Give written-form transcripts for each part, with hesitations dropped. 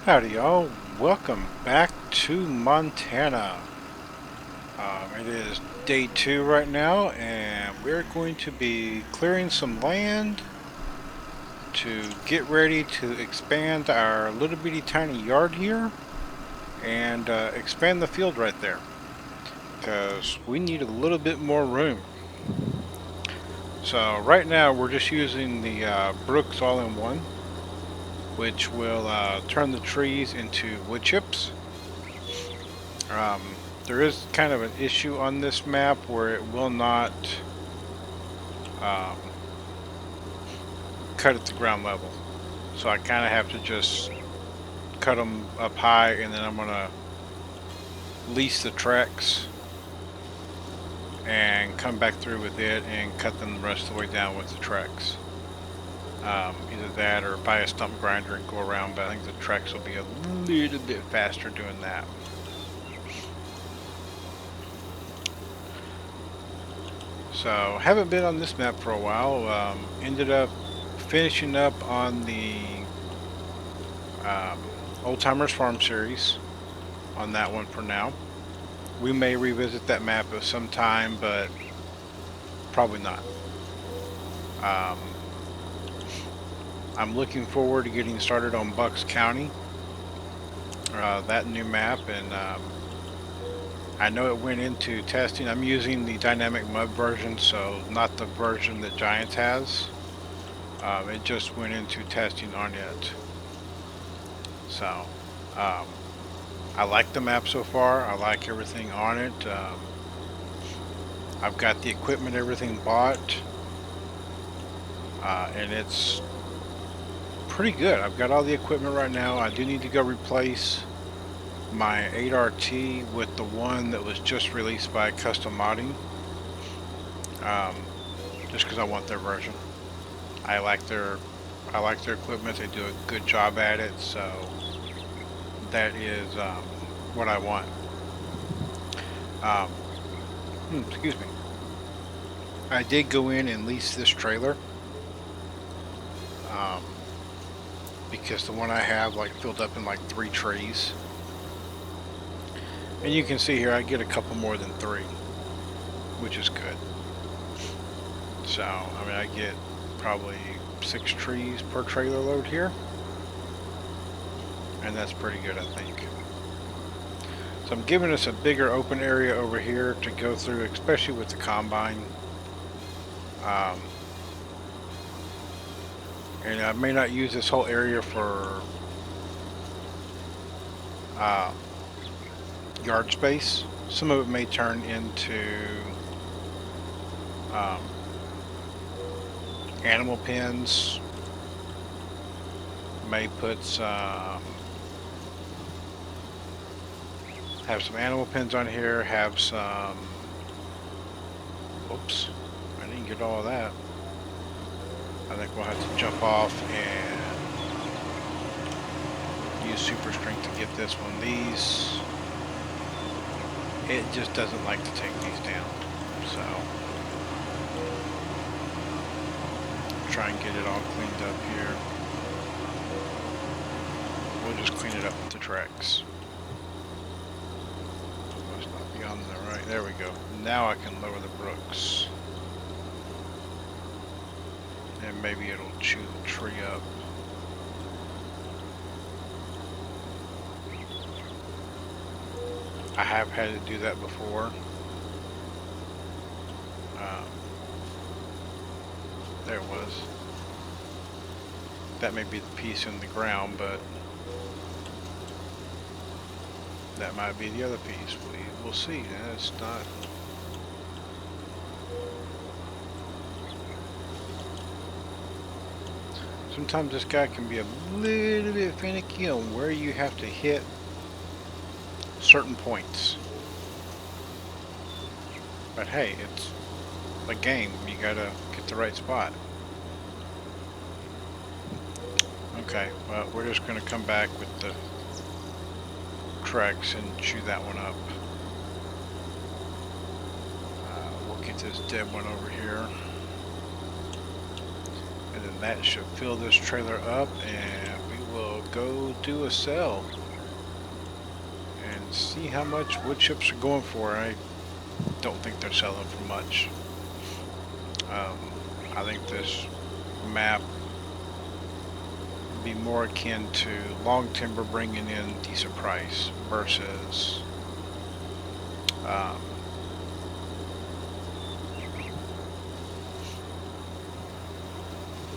Howdy y'all, welcome back to Montana. It is day 2 right now and we're going to be clearing some land to get ready to expand our little bitty tiny yard here and expand the field right there because we need a little bit more room. So right now we're just using the Brooks All-in-One, which will turn the trees into wood chips. There is kind of an issue on this map where it will not um, cut at the ground level. So I kind of have to just cut them up high, and then I'm going to lease the tracks and come back through with it and cut them the rest of the way down with the tracks. Either that or buy a stump grinder and go around, but I think the tracks will be a little bit faster doing that. So haven't been on this map for a while. Ended up finishing up on the Old Timers Farm series on that one for now. We may revisit that map at some time, but probably not. I'm looking forward to getting started on Bucks County, that new map, and I know it went into testing. I'm using the dynamic mud version, so not the version that Giants has. It just went into testing on it. So, I like the map so far. I like everything on it. I've got the equipment, everything bought, and it's pretty good. I've got all the equipment right now. I do need to go replace my 8RT with the one that was just released by Custom Modding, just because I want their version. I like their equipment. They do a good job at it, so that is what I want. Um, excuse me. I did go in and lease this trailer because the one I have filled up in like 3 trees. And you can see here I get a couple more than 3, which is good. So, I mean, I get probably 6 trees per trailer load here. And that's pretty good, I think. So I'm giving us a bigger open area over here to go through, especially with the combine. And I may not use this whole area for yard space. Some of it may turn into animal pens. May put some, have some animal pens on here, have some, oops, I didn't get all of that. I think we'll have to jump off and use super strength to get this one. These, it just doesn't like to take these down, so try and get it all cleaned up here. We'll just clean it up with the tracks. Must not be on the right. There we go. Now I can lower the Brooks. And maybe it'll chew the tree up. I have had to do that before. There it was. That may be the piece in the ground, but that might be the other piece. We'll see. It's not. Sometimes this guy can be a little bit finicky on where you have to hit certain points. But hey, it's a game. You gotta get the right spot. Okay, well, we're just gonna come back with the tracks and chew that one up. We'll get this dead one over here. And then that should fill this trailer up, and we will go do a sell and see how much wood chips are going for. I don't think they're selling for much. I think this map would be more akin to long timber bringing in decent price versus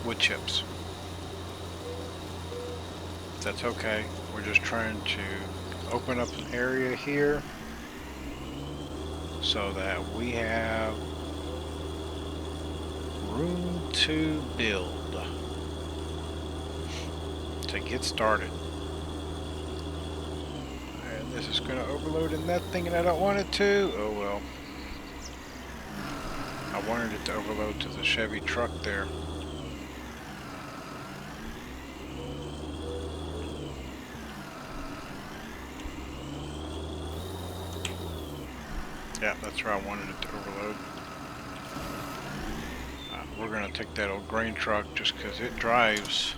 wood chips. That's okay. We're just trying to open up an area here so that we have room to build to get started. And this is going to overload in that thing and I don't want it to. Oh well. I wanted it to overload to the Chevy truck there. Yeah, that's where I wanted it to overload. We're going to take that old grain truck just because it drives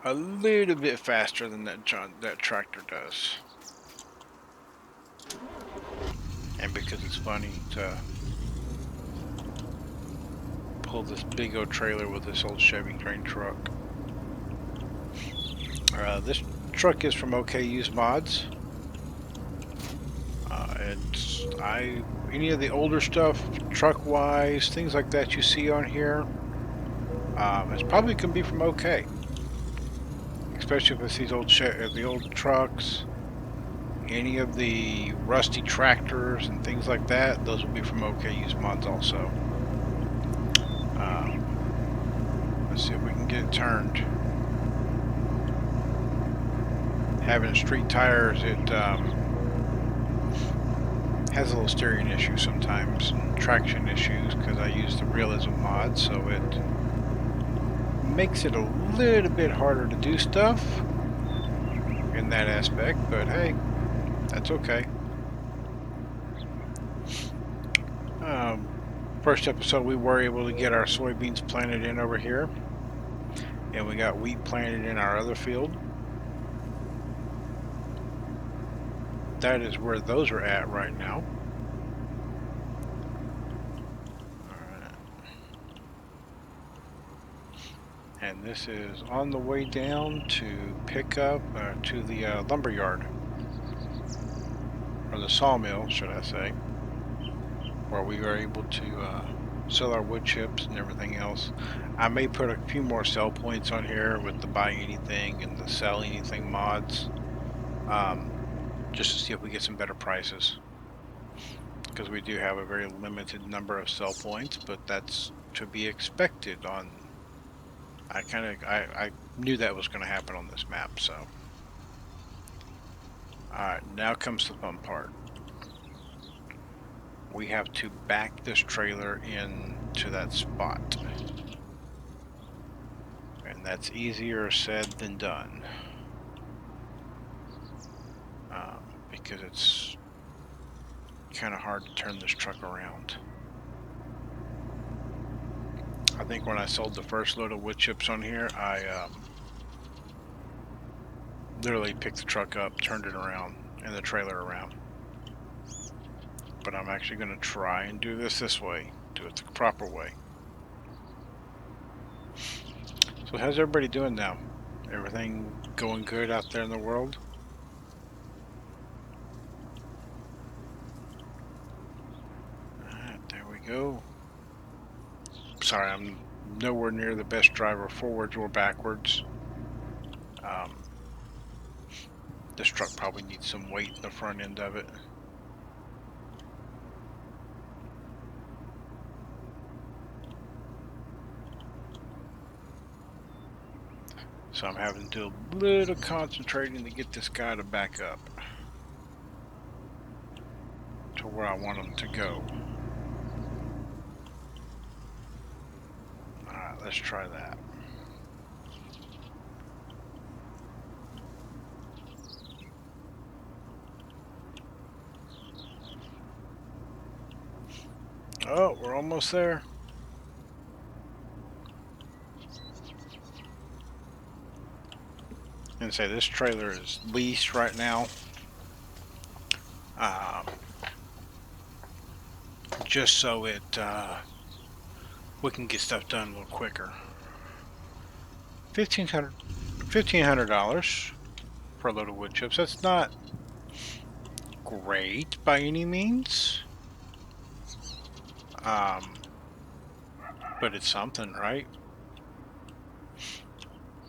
a little bit faster than that tractor does. And because it's funny to pull this big old trailer with this old Chevy grain truck. This truck is from OK Used Mods. Any of the older stuff, truck-wise, things like that you see on here, it's probably gonna be from OK. Especially if it's these the old trucks, any of the rusty tractors and things like that, those will be from OK Used Mods also. Let's see if we can get it turned. Having street tires, it has a little steering issue sometimes, and traction issues because I use the realism mod, so it makes it a little bit harder to do stuff in that aspect, but hey, that's okay. First episode we were able to get our soybeans planted in over here, and we got wheat planted in our other field. That is where those are at right now. Alright. And this is on the way down to pick up to the lumber yard, or the sawmill, should I say, where we were able to sell our wood chips and everything else. I may put a few more sell points on here with the buy anything and the sell anything mods, just to see if we get some better prices, because we do have a very limited number of sell points, but that's to be expected on. I knew that was going to happen on this map, so. Alright, now comes the fun part. We have to back this trailer in to that spot. And that's easier said than done. Because it's kind of hard to turn this truck around. I think when I sold the first load of wood chips on here, I literally picked the truck up, turned it around, and the trailer around. But I'm actually going to try and do this way, do it the proper way. So how's everybody doing now? Everything going good out there in the world? Alright, there we go. Sorry, I'm nowhere near the best driver forwards or backwards. This truck probably needs some weight in the front end of it. So I'm having to do a little concentrating to get this guy to back up to where I want him to go. Alright, let's try that. Oh, we're almost there. And say this trailer is leased right now. Um, just so we can get stuff done a little quicker. $1,500 for a load of wood chips. That's not great by any means. Um, but it's something, right?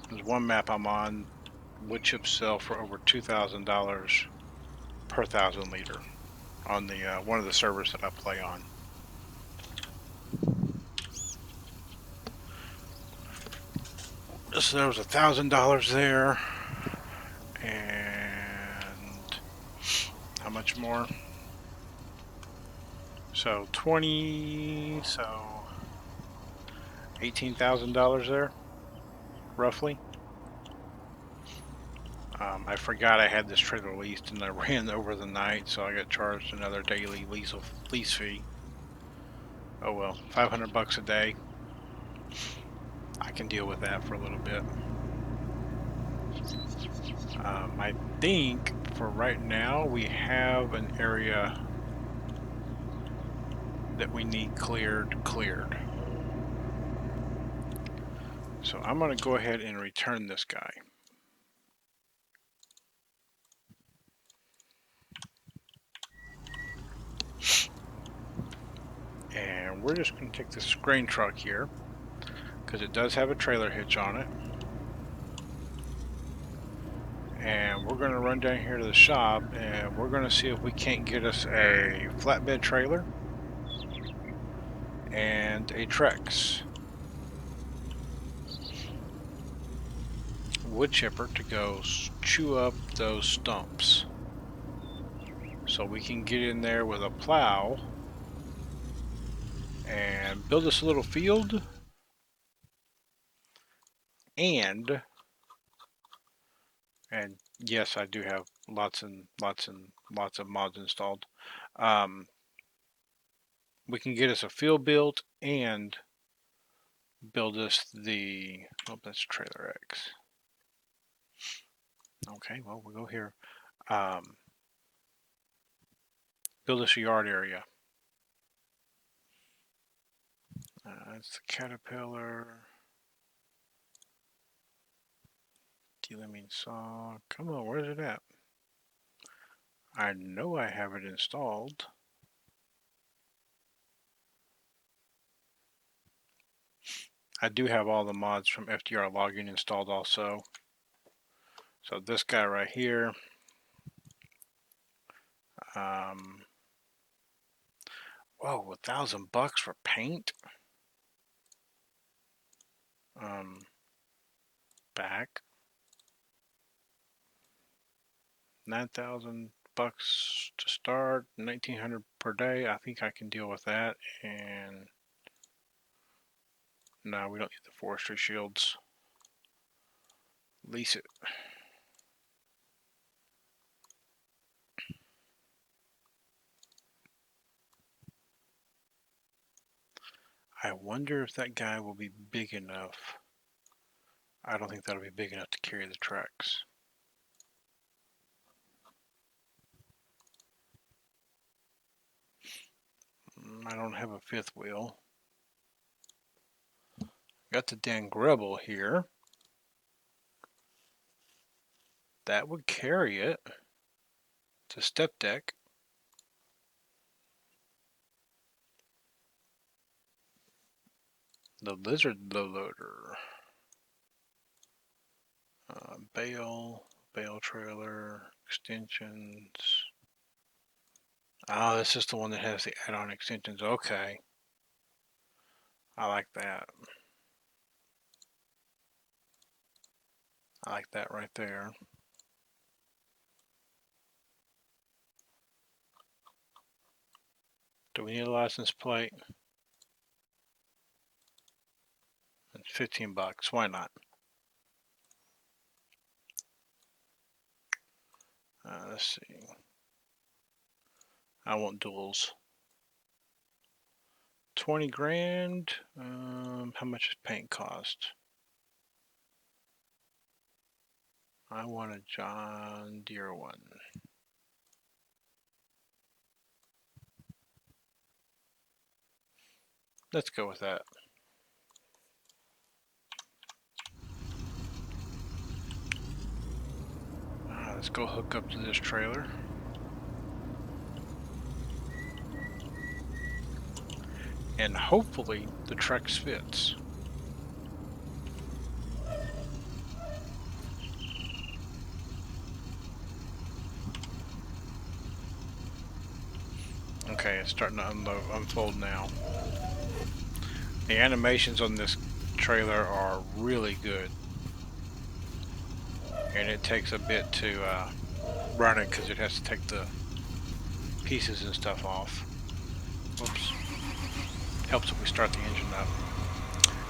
There's one map I'm on. Wood chips sell for over $2,000 per 1,000 liter on the one of the servers that I play on. So there was $1,000 there, and how much more? So 20, so $18,000 there, roughly. I forgot I had this trailer leased and I ran over the night, so I got charged another daily lease fee. Oh well, $500 a day. I can deal with that for a little bit. I think for right now we have an area that we need cleared. So I'm going to go ahead and return this guy. And we're just going to take this grain truck here because it does have a trailer hitch on it. And we're going to run down here to the shop and we're going to see if we can't get us a flatbed trailer and a Trex wood chipper to go chew up those stumps. So we can get in there with a plow and build us a little field, and yes, I do have lots of mods installed. We can get us a field built and build us the, oh, that's trailer X. Okay, well, we'll go here. Build us a yard area. That's the Caterpillar. Delimbing saw. Come on, where's it at? I know I have it installed. I do have all the mods from FDR logging installed also. So this guy right here. Whoa, $1,000 for paint? Back. $9,000 to start, 1,900 per day. I think I can deal with that. And no, we don't need the forestry shields. Lease it. I wonder if that guy will be big enough. I don't think that'll be big enough to carry the tracks. I don't have a fifth wheel. Got the Dan Grebel here. That would carry it to step deck. The Lizard low loader. Bale trailer, extensions. Oh, this is the one that has the add-on extensions. Okay. I like that. I like that right there. Do we need a license plate? It's $15. Why not? Let's see. I want duals. 20 grand. How much does paint cost? I want a John Deere one. Let's go with that. Let's go hook up to this trailer. And hopefully the Trex fits. Okay, it's starting to unfold now. The animations on this trailer are really good. And it takes a bit to run it because it has to take the pieces and stuff off. Oops. Helps if we start the engine up.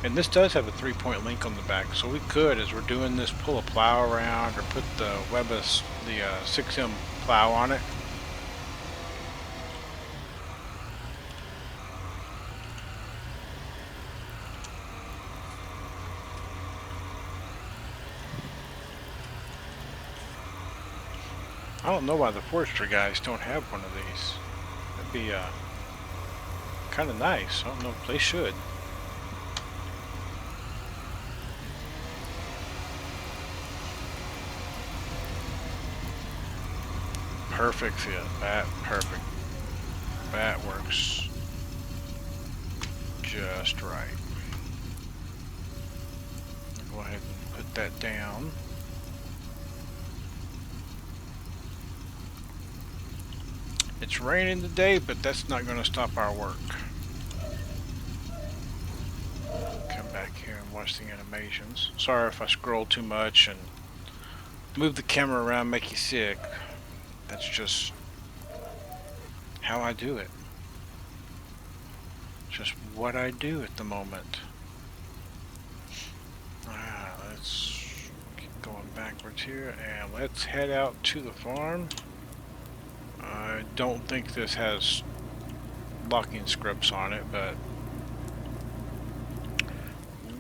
And this does have a 3-point link on the back, so we could, as we're doing this, pull a plow around or put the 6M plow on it. I don't know why the forestry guys don't have one of these. That'd be kind of nice. I don't know if they should. Perfect fit. Perfect. That works just right. Go ahead and put that down. It's raining today, but that's not going to stop our work. Come back here and watch the animations. Sorry if I scroll too much and move the camera around, make you sick. That's just how I do it. Just what I do at the moment. Let's keep going backwards here and let's head out to the farm. I don't think this has locking scripts on it, but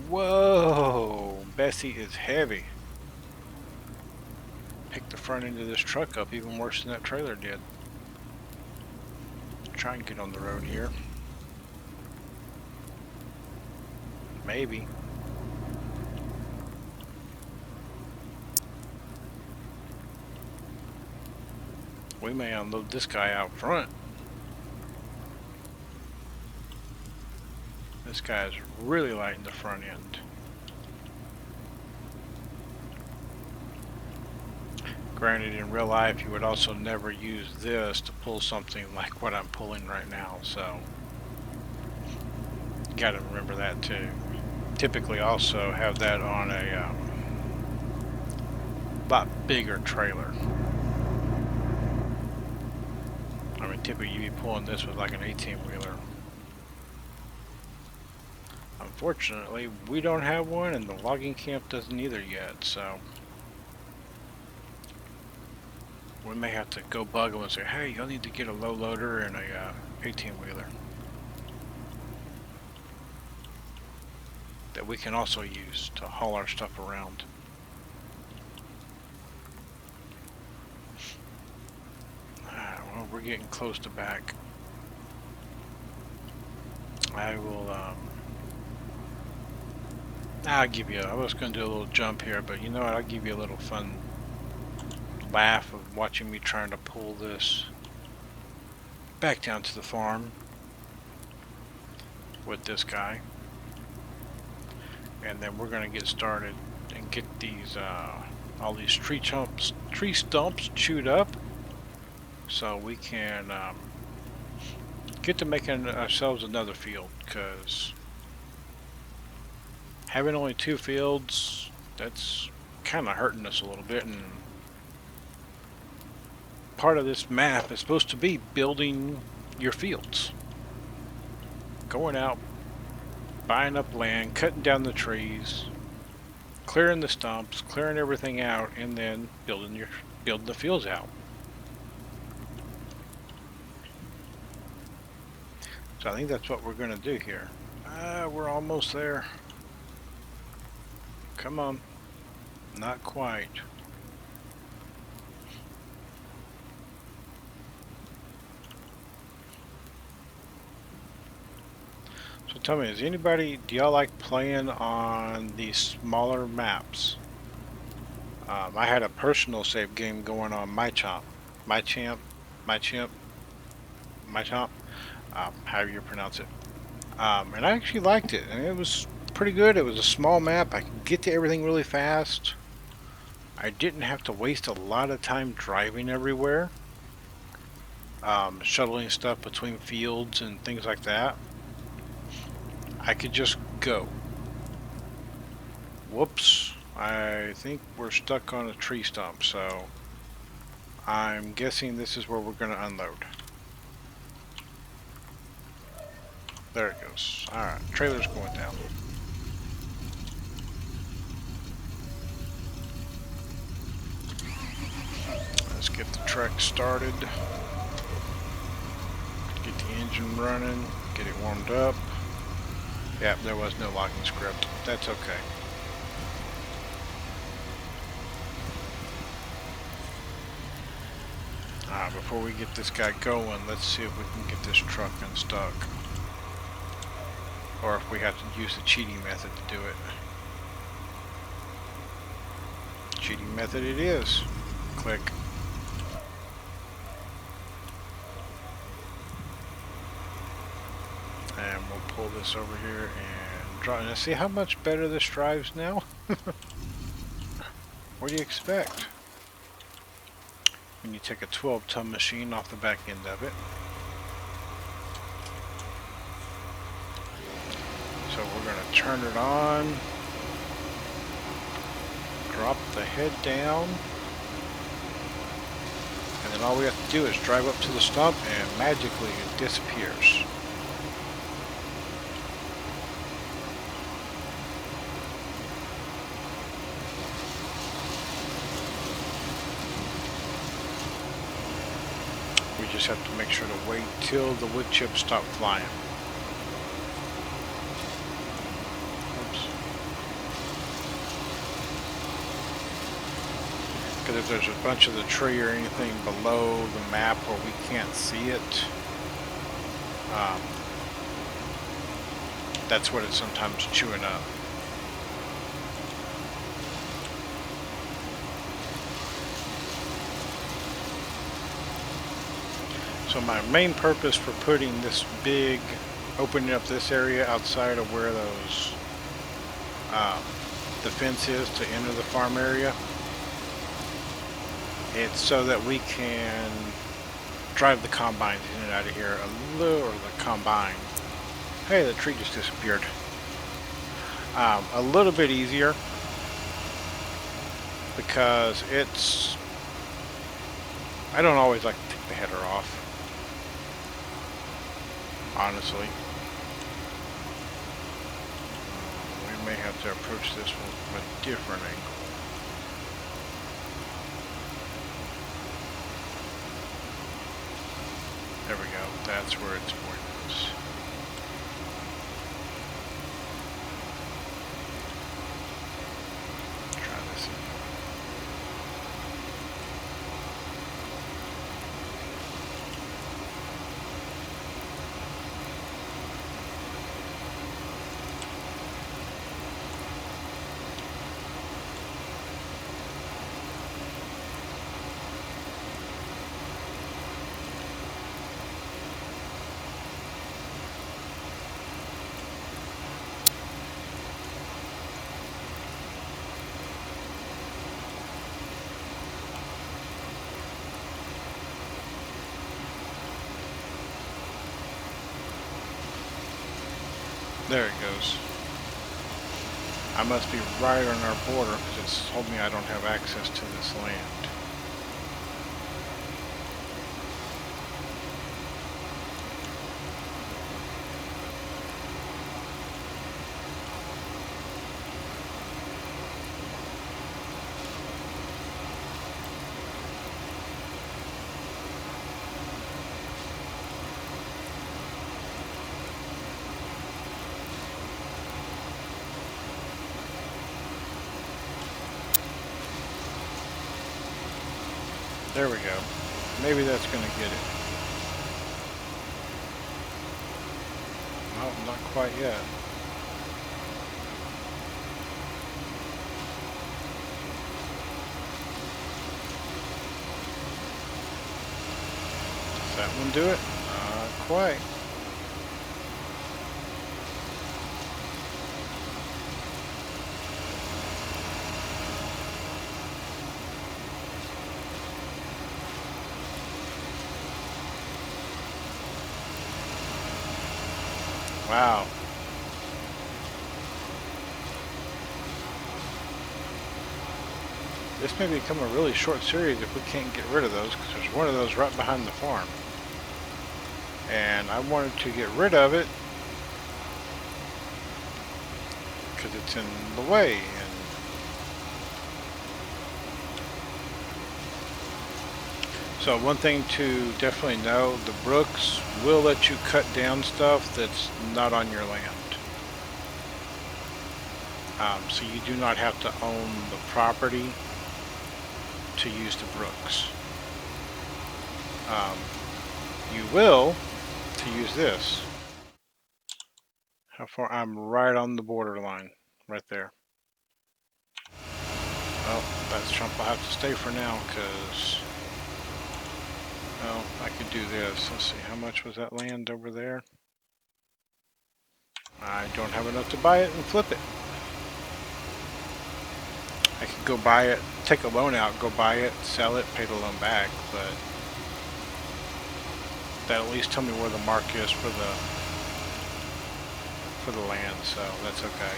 whoa, Bessie is heavy. Picked the front end of this truck up even worse than that trailer did. Try and get on the road here. Maybe. We may unload this guy out front. This guy is really light in the front end. Granted, in real life, you would also never use this to pull something like what I'm pulling right now, so you gotta remember that too. Typically also have that on a lot bigger trailer. I mean, typically you'd be pulling this with like an 18-wheeler. Unfortunately, we don't have one, and the logging camp doesn't either yet, so we may have to go bug them and say, hey, you'll need to get a low loader and a 18-wheeler that we can also use to haul our stuff around. Well, we're getting close to back. I will, I'll give you, I was going to do a little jump here, but you know what, I'll give you a little fun laugh of watching me trying to pull this back down to the farm with this guy. And then we're going to get started and get these, all these tree stumps chewed up so we can get to making ourselves another field, because having only 2 fields, that's kind of hurting us a little bit, and part of this map is supposed to be building your fields. Going out, buying up land, cutting down the trees, clearing the stumps, clearing everything out, and then building the fields out. So I think that's what we're going to do here. We're almost there. Come on. Not quite. So tell me, do y'all like playing on these smaller maps? I had a personal save game going on my champ, my chimp, my chomp, however you pronounce it. And I actually liked it, and it was pretty good. It was a small map. I could get to everything really fast. I didn't have to waste a lot of time driving everywhere, shuttling stuff between fields and things like that. I could just go. Whoops. I think we're stuck on a tree stump, so I'm guessing this is where we're going to unload. There it goes. Alright, trailer's going down. Let's get the truck started. Get the engine running. Get it warmed up. Yep, there was no locking script. That's okay. Before we get this guy going, let's see if we can get this truck unstuck. Or if we have to use the cheating method to do it. Cheating method it is. Click. And we'll pull this over here and drive. Now see how much better this drives now? What do you expect? When you take a 12-ton machine off the back end of it. So we're going to turn it on. Drop the head down. And then all we have to do is drive up to the stump and magically it disappears. We just have to make sure to wait till the wood chips stop flying. Oops. Because if there's a bunch of the tree or anything below the map where we can't see it, that's what it's sometimes chewing up. So my main purpose for putting this big, opening up this area outside of where those, the fence is to enter the farm area, it's so that we can drive the combines in and out of here a little, or the combine. Hey, the tree just disappeared. A little bit easier because it's, I don't always like to take the header off. Honestly, we may have to approach this one from a different angle. There we go. That's where it's pointing us. Try this again. There it goes. I must be right on our border because it's told me I don't have access to this land. There we go. Maybe that's going to get it. Oh, not quite yet. Does that one do it? Not quite. Wow. This may become a really short series if we can't get rid of those, because there's one of those right behind the farm. And I wanted to get rid of it because it's in the way. And so one thing to definitely know, the brooks will let you cut down stuff that's not on your land. So you do not have to own the property to use the brooks. You will to use this. How far? I'm right on the borderline, right there. Well, that's Trump. I'll have to stay for now because, well, I could do this. Let's see, how much was that land over there? I don't have enough to buy it and flip it. I could go buy it, take a loan out, go buy it, sell it, pay the loan back, but that at least tell me where the mark is for the land, so that's okay.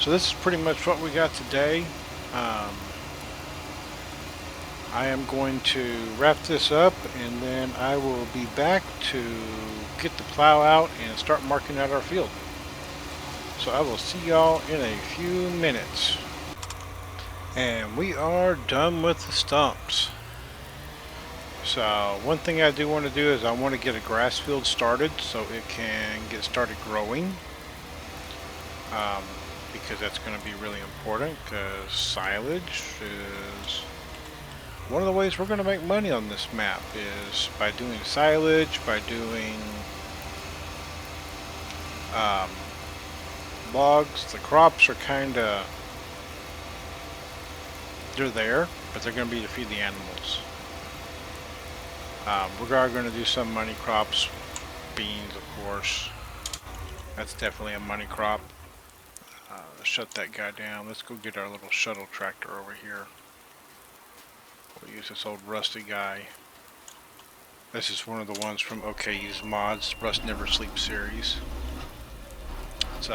So this is pretty much what we got today. I am going to wrap this up, and then I will be back to get the plow out and start marking out our field. So I will see y'all in a few minutes. And we are done with the stumps. So one thing I do want to do is I want to get a grass field started so it can get started growing. Because that's going to be really important, because silage is one of the ways we're going to make money on this map, is by doing silage, by doing logs. The crops are kind of, they're there, but they're going to be to feed the animals. We are going to do some money crops, beans of course. That's definitely a money crop. Shut that guy down. Let's go get our little shuttle tractor over here. We'll use this old rusty guy. This is one of the ones from OKU's mods, Rust Never Sleep series. It's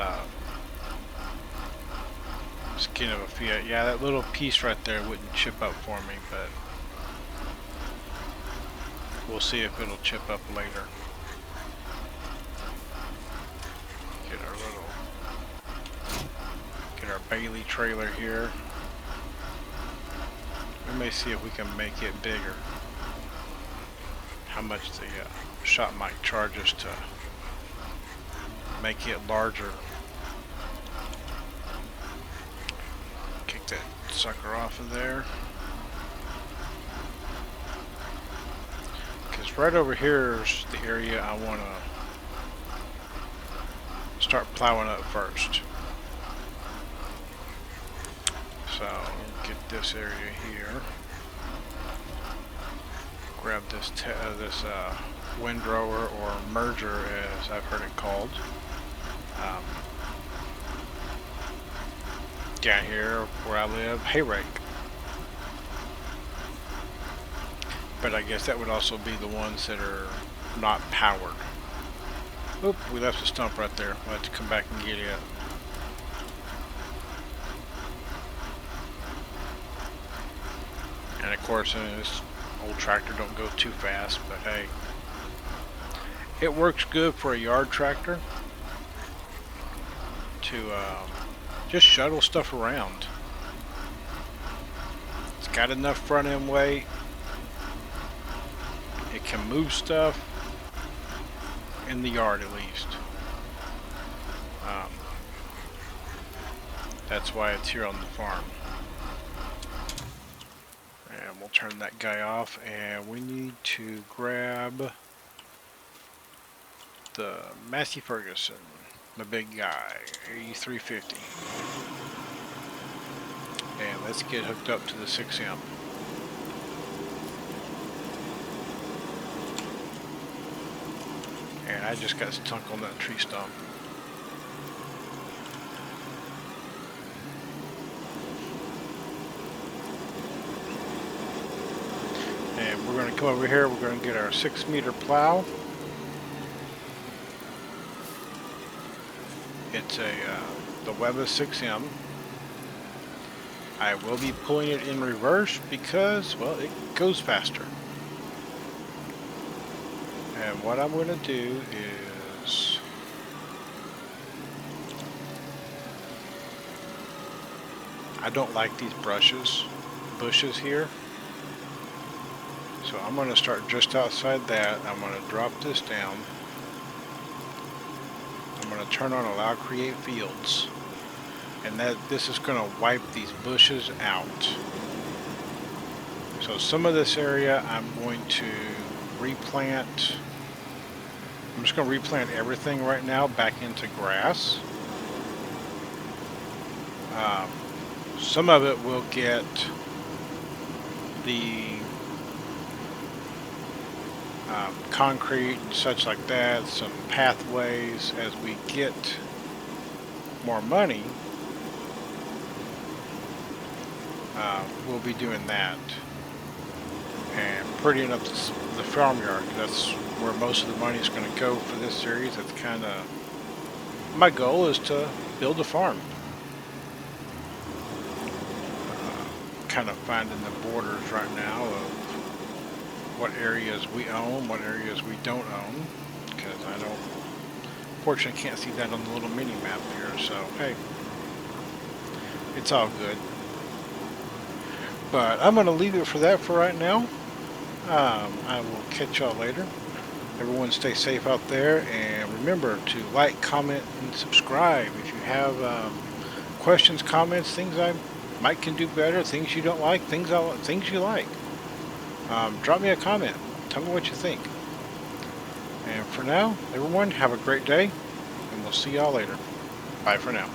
skin of a Fiat. Yeah, that little piece right there wouldn't chip up for me, but we'll see if it'll chip up later. Get our Bailey trailer here. We may see if we can make it bigger. How much the shop might charge us to make it larger. Kick that sucker off of there. Because right over here is the area I want to start plowing up first. So get this area here. Grab this windrower, or merger as I've heard it called. Down here where I live, hay rake. But I guess that would also be the ones that are not powered. Oop, we left a stump right there. We'll have to come back and get it. And of course, this old tractor don't go too fast, but hey, it works good for a yard tractor to just shuttle stuff around. It's got enough front end weight. It can move stuff in the yard at least. That's why it's here on the farm. And we'll turn that guy off, and we need to grab the Massey Ferguson, the big guy, 8350. And let's get hooked up to the 6M. And I just got stuck on that tree stump. And we're going to come over here, we're going to get our 6-meter plow. It's the Weba 6M. I will be pulling it in reverse because, well, it goes faster. And what I'm going to do is I don't like these bushes here. So I'm going to start just outside that. I'm going to drop this down. I'm going to turn on Allow Create Fields. And this is going to wipe these bushes out. So some of this area I'm going to replant. I'm just going to replant everything right now back into grass. Some of it will get the concrete and such like that, some pathways. As we get more money, we'll be doing that and prettying up the farmyard. That's where most of the money is going to go for this series. That's kind of my goal, is to build a farm. Kind of finding the borders right now of what areas we own, what areas we don't own, because I don't, fortunately can't see that on the little mini map here, so hey, it's all good. But I'm going to leave it for that for right now. I will catch y'all later. Everyone stay safe out there, and remember to like, comment, and subscribe. If you have questions, comments, things I might can do better, things you don't like, things you like, drop me a comment. Tell me what you think. And for now, everyone, have a great day, and we'll see y'all later. Bye for now.